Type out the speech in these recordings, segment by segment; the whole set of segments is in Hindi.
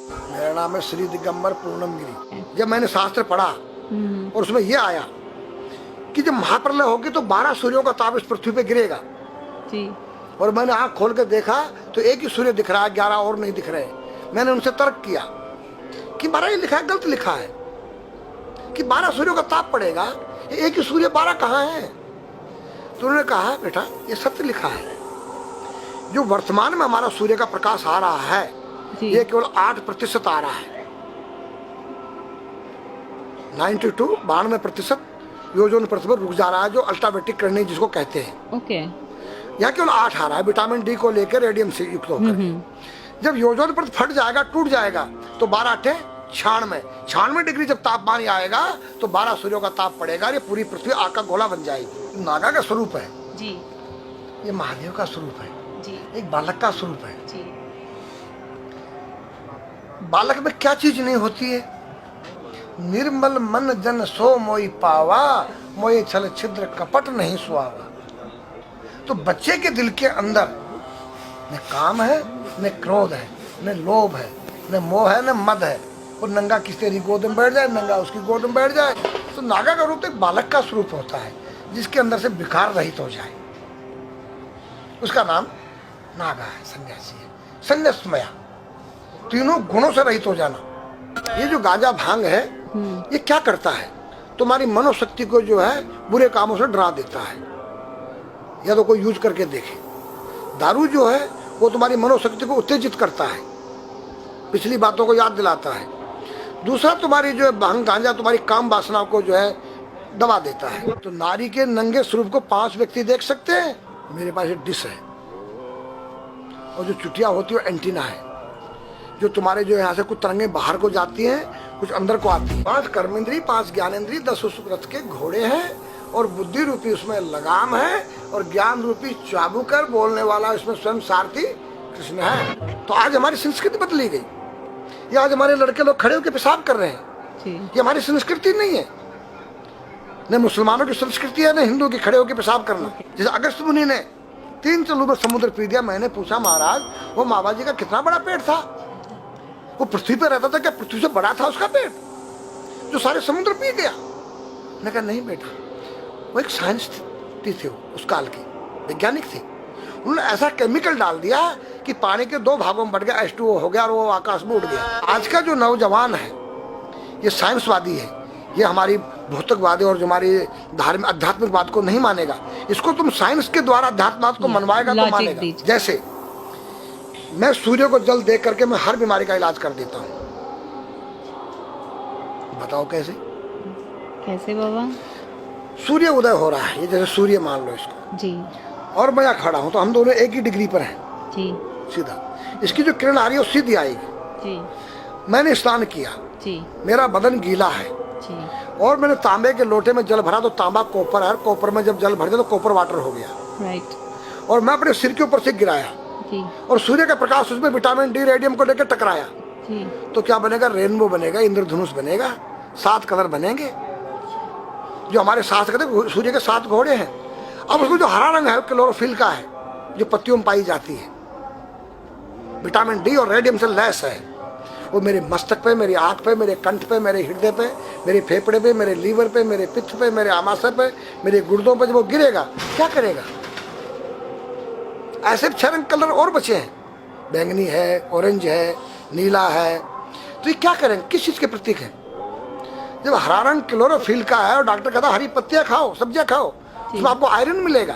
मेरा नाम है श्री दिगंबर पूर्णम गिरी। जब मैंने शास्त्र पढ़ा और उसमें यह आया कि जब महाप्रलय होगी तो 12 सूर्यों का ताप इस पृथ्वी पे गिरेगा जी। और मैंने आंख खोल के देखा तो एक ही सूर्य दिख रहा है, 11 और नहीं दिख रहे। मैंने उनसे तर्क किया कि 12 ही लिखा है, गलत लिखा है कि 12 सूर्यों का ताप पड़ेगा, एक ही सूर्य 12 कहाँ है? तो उन्होंने कहा बेटा ये सत्य लिखा है। जो वर्तमान में हमारा सूर्य का प्रकाश आ रहा है ये केवल 8% आ रहा है। 92% ओजोन परत पर रुक जा रहा है, जो अल्ट्रावायलेट किरणें जिसको कहते हैं। ओके। यहाँ केवल 8 आ रहा है विटामिन डी को लेकर, रेडियम से युक्त होकर। जब ओजोन परत फट जाएगा, टूट जाएगा तो 12 8 96 डिग्री जब तापमान आएगा तो 12 सूर्यों का ताप पड़ेगा। ये पूरी पृथ्वी आग का गोला बन जाएगी। नागा का स्वरूप है जी, ये महादेव का स्वरूप है जी, एक बालक का स्वरूप है जी। बालक में क्या चीज नहीं होती है? निर्मल मन जन सो मोई पावा, मोई छल छिद्र कपट नहीं सुहावा। तो बच्चे के दिल के अंदर न काम है, न क्रोध है, न लोभ है, न मोह है, न मद है। और नंगा किस तेरी गोद में बैठ जाए, नंगा उसकी गोद में बैठ जाए। तो नागा का रूप एक बालक का स्वरूप होता है जिसके अंदर से विकार रहित हो जाए, उसका नाम नागा है, सन्यासी है, संन्यासमया, तीनों गुणों से रहित हो जाना। ये जो गांजा भांग है ये क्या करता है? तुम्हारी मनोशक्ति को जो है बुरे कामों से डरा देता है। या तो कोई यूज करके देखे। दारू जो है वो तुम्हारी मनोशक्ति को उत्तेजित करता है, पिछली बातों को याद दिलाता है। दूसरा तुम्हारी जो है भांग गांजा तुम्हारी काम वासनाओं को जो है दबा देता है। तो नारी के नंगे स्वरूप को 5 व्यक्ति देख सकते हैं। मेरे पास एक डिश है और जो चुटिया होती है एंटीना है, जो तुम्हारे जो यहाँ से कुछ तरंगें बाहर को जाती हैं, कुछ अंदर को आती है। 5 कर्मेंद्री, 5 ज्ञानेंद्री, 10 उस रथ के घोड़े हैं और बुद्धि रूपी उसमें लगाम है और ज्ञान रूपी चाबुकर बोलने वाला इसमें स्वयं सारथी कृष्ण है। तो आज हमारी संस्कृति बदली गई। ये आज हमारे लड़के लोग खड़े होकर पेशाब कर रहे हैं। ये हमारी संस्कृति नहीं है। न मुसलमानों की संस्कृति है, न हिंदू की खड़े होकर पेशाब करना। जैसे अगस्त मुनि ने 3 चलू में समुद्र पी दिया। मैंने पूछा महाराज वो मामा जी का कितना बड़ा पेट था? वो पृथ्वी पर रहता था, क्या पृथ्वी से बड़ा था उसका पेट जो सारे समुद्र पी गया? मैंने कहा नहीं बेटा, वो एक साइंस थे, उस काल की वैज्ञानिक थे। उन्होंने ऐसा केमिकल डाल दिया कि पानी के 2 भागों में बढ़ गया, H2O हो गया और वो आकाश में उड़ गया। आज का जो नौजवान है ये साइंसवादी है, ये हमारी भौतिकवादी और जो हमारी धार्मिक आध्यात्मिक बात को नहीं मानेगा। इसको तुम साइंस के द्वारा अध्यात्म को मनवाएगा तो मानेगा। जैसे मैं सूर्य को जल दे करके मैं हर बीमारी का इलाज कर देता हूँ। बताओ कैसे? कैसे बाबा? सूर्य उदय हो रहा है, ये जैसे सूर्य मान लो इसको जी, और मैं यहाँ खड़ा हूँ तो हम दोनों एक ही डिग्री पर हैं जी, सीधा। इसकी जो किरण आ रही है वो सीधी आएगी। जी, मैंने स्नान किया, जी, मेरा बदन गीला है जी, और मैंने तांबे के लोटे में जल भरा तो तांबा कॉपर है, कॉपर में जब जल भर जाए तो कॉपर वाटर हो गया। राइट। और मैं अपने सिर के ऊपर से गिराया जी, और सूर्य का प्रकाश उसमें विटामिन डी रेडियम को लेकर टकराया जी, तो क्या बनेगा? रेनबो बनेगा, इंद्रधनुष बनेगा, 7 कलर बनेंगे। जो हमारे 7 कलर सूर्य के 7 घोड़े हैं। अब उसमें जो हरा रंग है वो क्लोरोफिल का है, जो पत्तियों में पाई जाती है। विटामिन डी और रेडियम से लैस है। वो मेरे मस्तक पे, मेरी आंख पे, मेरे कंठ पे, मेरे हृदय पे, मेरे फेफड़े पे, मेरे लीवर पे, मेरे पित्त पे, मेरे आमाशय पे, मेरे गुर्दों पे जब वो गिरेगा क्या करेगा? ऐसे 6 रंग कलर और बचे हैं, बैंगनी है, ऑरेंज है, नीला है। तो ये क्या करेंगे? किस चीज के प्रतीक है? जब हरा रंग क्लोरोफिल का है और डॉक्टर कहता हरी पत्तियां खाओ, सब्जियां खाओ, उसमें आपको आयरन मिलेगा।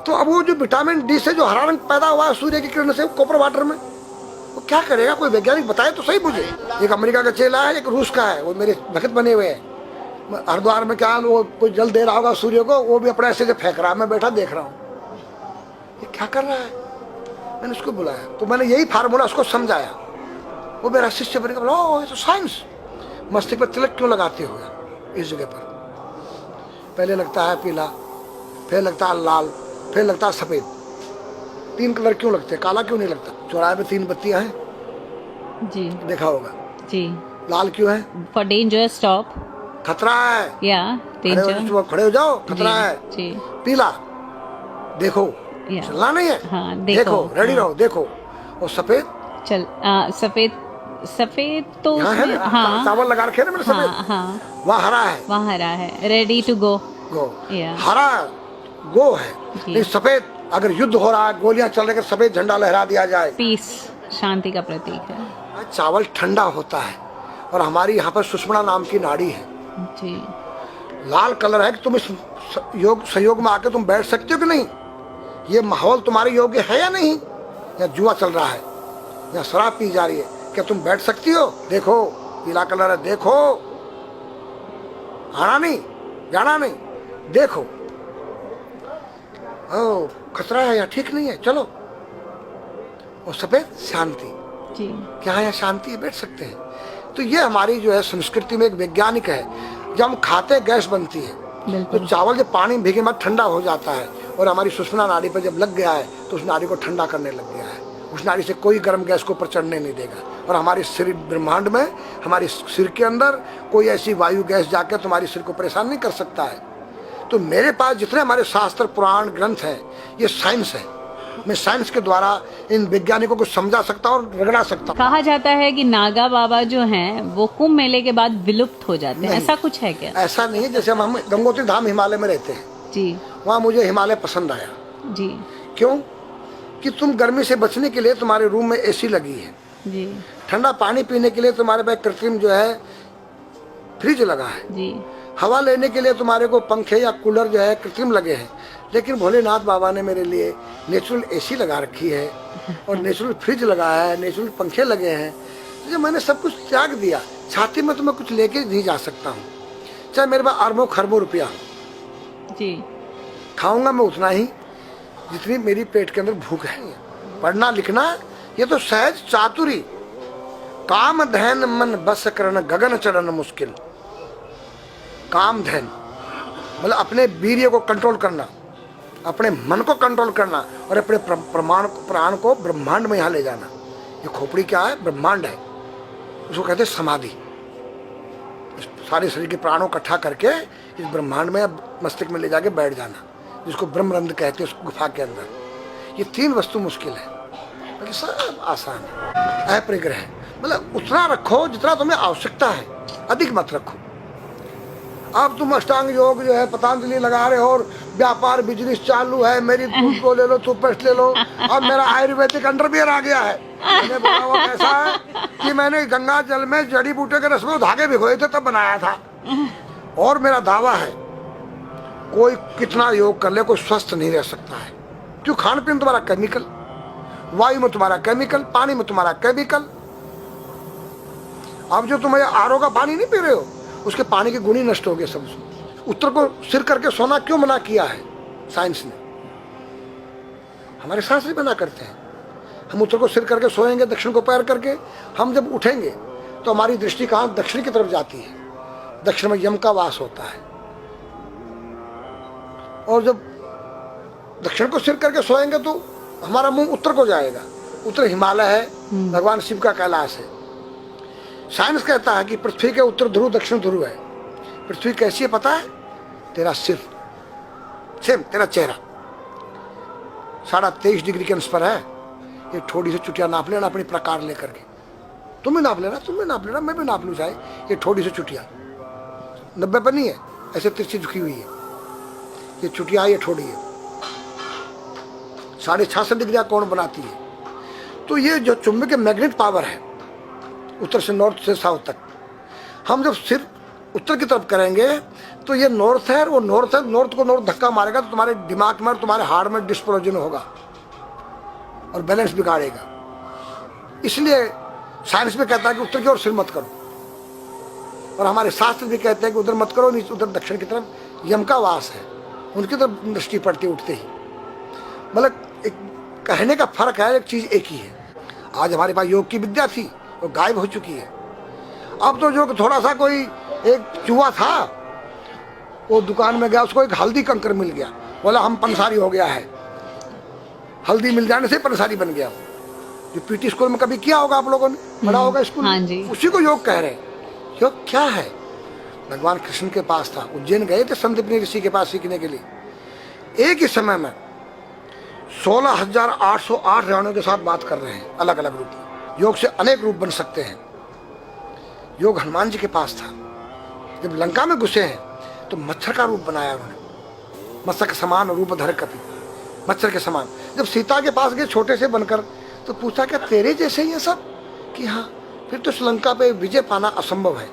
तो अब वो जो विटामिन डी से जो हरा रंग पैदा हुआ है सूर्य की किरण से कॉपर वाटर में, वो क्या करेगा? कोई वैज्ञानिक बताए तो सही मुझे। एक अमेरिका का चेला है, एक रूस का है, वो मेरे भक्त बने हुए हैं। हरिद्वार में क्या वो कोई जल दे रहा होगा सूर्य को, वो भी अपने ऐसे से फेंक रहा है, मैं बैठा देख रहा हूँ ये क्या कर रहा है। मैंने उसको बुलाया तो मैंने यही फार्मूला उसको समझाया। वो मेरा शिष्य बन गया, बोला ओ ये तो साइंस। मस्तिष्क पर तिलक क्यों लगाते हो इस जगह पर? पहले लगता है पीला, फिर लगता है लाल, फिर लगता है सफेद। 3 कलर क्यों लगते हैं? काला क्यों नहीं लगता? चौराहे पे 3 बत्तियां हैं, जी देखा होगा जी। लाल क्यों है? फॉर डेंजर स्टॉप, खतरा है, या डेंजर, खड़े हो जाओ, खतरा है जी। पीला देखो चलना नहीं है, हाँ, देखो रेडी रहो, देखो। और सफेद चल सफेद सफेद तो यहाँ है उसमें ना, हाँ चावल लगा रखे हैं ना मैंने हाँ सफेद, हाँ वहाँ हरा है, वहाँ हरा है, ready to go. Go, Yeah. हरा गो है। जी। नहीं सफेद, अगर युद्ध हो रहा है, गोलियां चल रही है, सफेद झंडा लहरा दिया जाए। पीस, शांति का प्रतीक है। चावल ठंडा होता है, और हमारी यहाँ पर सुषुम्ना नाम की नाड़ी है, जी लाल कलर है कि तुम इस योग सहयोग में आके तुम बैठ सकते हो कि नहीं, ये माहौल तुम्हारे योग्य है या नहीं, या जुआ चल रहा है, या शराब पी जा रही है, क्या तुम बैठ सकती हो? देखो पीला कलर है, देखो, आना नहीं जाना नहीं, देखो, ओ खतरा है या ठीक नहीं है, चलो। और सफेद शांति, जी क्या यहाँ शांति है, बैठ सकते हैं। तो ये हमारी जो है संस्कृति में एक वैज्ञानिक है, जब हम खाते हैं गैस बनती है, तो बिल्कुल। चावल जब पानी में भीगे बाद ठंडा हो जाता है, और हमारी सुषुम्ना नाड़ी पर जब लग गया है तो उस नाड़ी को ठंडा करने लग गया है, उस नाड़ी से कोई गर्म गैस को ऊपर चढ़ने नहीं देगा। और हमारे शरीर ब्रह्मांड में, हमारे सिर के अंदर कोई ऐसी वायु गैस जाकर तुम्हारे सिर को परेशान नहीं कर सकता है। तो मेरे पास जितने हमारे शास्त्र पुराण ग्रंथ हैं, ये साइंस है, मैं साइंस के द्वारा इन वैज्ञानिकों को समझा सकता हूँ और रगड़ा सकता हूँ। कहा जाता है कि नागा बाबा जो हैं वो कुंभ मेले के बाद विलुप्त हो जाते हैं, ऐसा कुछ है क्या? ऐसा नहीं है, जैसे हम गंगोत्री धाम हिमालय में रहते हैं, जी वहाँ मुझे हिमालय पसंद आया। जी क्यों? कि तुम गर्मी से बचने के लिए तुम्हारे रूम में एसी लगी है, जी ठंडा पानी पीने के लिए तुम्हारे पास कृत्रिम जो है फ्रिज लगा है, जी हवा लेने के लिए तुम्हारे को पंखे या कूलर जो है कृत्रिम लगे हैं, लेकिन भोलेनाथ बाबा ने मेरे लिए नेचुरल एसी लगा रखी है, और नेचुरल फ्रिज लगाया है, नेचुरल पंखे लगे हैं। तो जब मैंने सब कुछ त्याग दिया, छाती में तो मैं कुछ लेके नहीं जा सकता हूँ, चाहे मेरे पास अरबों खरबों रुपया हो, जी खाऊंगा मैं उतना ही जितनी मेरी पेट के अंदर भूख है। पढ़ना लिखना ये तो सहज चातुरी, काम धैन मन बस करन गगन चढ़न मुश्किल। काम धैन मतलब अपने वीर्य को कंट्रोल करना, अपने मन को कंट्रोल करना, और अपने प्राण को ब्रह्मांड में यहाँ ले जाना। ये खोपड़ी क्या है? ब्रह्मांड है, उसको कहते हैं समाधि। सारे शरीर के प्राणों को इकट्ठा करके इस ब्रह्मांड में मस्तिष्क में ले जाके बैठ जाना, जिसको ब्रह्मरंध्र कहते हैं, उस गुफा के अंदर। ये 3 वस्तु मुश्किल है, बाकी सब आसान है। अपरिग्रह मतलब उतना रखो जितना तुम्हें आवश्यकता है, अधिक मत रखो। अब तुम अष्टांग योग जो है पतंजलि लगा रहे हो, और व्यापार बिजनेस चालू है, मेरी दूध को ले लो, टूथपेस्ट ले लो। अब मेरा आयुर्वेदिक अंडरवियर आ गया है। मैंने बोला वो कैसा है कि मैंने गंगा जल में जड़ी बूटे के रस में धागे भिगोए थे तब बनाया था। और मेरा दावा है कोई कितना योग कर ले, कोई स्वस्थ नहीं रह सकता है। क्यों? खान पीन तुम्हारा केमिकल, वायु में तुम्हारा केमिकल, पानी में तुम्हारा केमिकल। अब जो तुम आरओ का पानी नहीं पी रहे हो, उसके पानी के गुण ही नष्ट हो गए सब। उत्तर को सिर करके सोना क्यों मना किया है साइंस ने? हमारे शास्त्र मना करते हैं। हम उत्तर को सिर करके सोएंगे, दक्षिण को पैर करके। हम जब उठेंगे तो हमारी दृष्टि कहाँ? दक्षिण की तरफ जाती है। दक्षिण में यम का वास होता है। और जब दक्षिण को सिर करके सोएंगे तो हमारा मुंह उत्तर को जाएगा। उत्तर हिमालय है, भगवान शिव का कैलाश है। साइंस कहता है कि पृथ्वी के उत्तर ध्रुव दक्षिण ध्रुव है। पृथ्वी कैसी है पता है? तेरा सिर, सेम तेरा चेहरा 23.5 डिग्री के अंश पर है। ये थोड़ी सी चुटिया नाप लेना अपनी प्रकार लेकर के। तुम भी नाप लेना, तुम भी नाप लेना, मैं भी नाप लूँ चाहे। ये थोड़ी सी चुटिया 90 पर नहीं है, ऐसे तिरछी झुकी हुई है। ये चुटिया, ये थोड़ी है 66.5 डिग्री का कोण बनाती है। तो ये जो चुंबक मैग्नेट पावर है, उत्तर से नॉर्थ से साउथ तक, हम जब सिर उत्तर की तरफ करेंगे तो ये नॉर्थ है, वो नॉर्थ है। नॉर्थ को नॉर्थ धक्का मारेगा तो तुम्हारे दिमाग में और तुम्हारे हार्ट में डिस्प्लोजन होगा और बैलेंस बिगाड़ेगा। इसलिए साइंस में कहता है कि उत्तर की ओर सिर मत करो, और हमारे शास्त्र भी कहते हैं कि उधर मत करो, उधर दक्षिण की तरफ यम का वास है, उनकी तरफ दृष्टि पड़ती उठते ही। मतलब एक कहने का फर्क है, एक चीज एक ही है। आज हमारे पास योग की विद्या थी, वो गायब हो चुकी है। अब तो जो थोड़ा सा कोई एक चूहा था, वो दुकान में गया, उसको एक हल्दी कंकर मिल गया, बोला हम पंसारी हो गया है। हल्दी मिल जाने से पंसारी बन गया। जो पीटी स्कूल में कभी किया होगा आप लोगों ने, पढ़ा होगा स्कूल में, हाँ जी। उसी को योग कह रहे हैं। योग क्या है? भगवान कृष्ण के पास था, उज्जैन गए थे संदीपनी ऋषि के पास सीखने के लिए। एक ही समय में 16,808 रावणों के साथ बात कर रहे हैं, अलग अलग रूप में। योग से अनेक रूप बन सकते हैं। योग हनुमान जी के पास था। जब लंका में घुसे हैं तो मच्छर का रूप बनाया उन्होंने, मत्स्य के समान रूप धर कपि, मच्छर के समान। जब सीता के पास गए छोटे से बनकर तो पूछा क्या तेरे जैसे ही है सब? कि हाँ। फिर तो श्रीलंका पे विजय पाना असंभव है।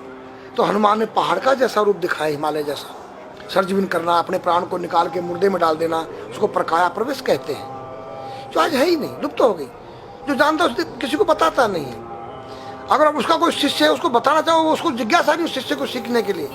तो हनुमान ने पहाड़ का जैसा रूप दिखाया, हिमालय जैसा। सर्जविन करना, अपने प्राण को निकाल के मुर्दे में डाल देना, उसको प्रकाया प्रवेश कहते हैं, जो आज है ही नहीं, लुप्त हो गई। जो जानता है किसी को बताता नहीं है। अगर उसका कोई शिष्य है उसको बताना चाहो, उसको जिज्ञासा नहीं उस शिष्य को सीखने के लिए।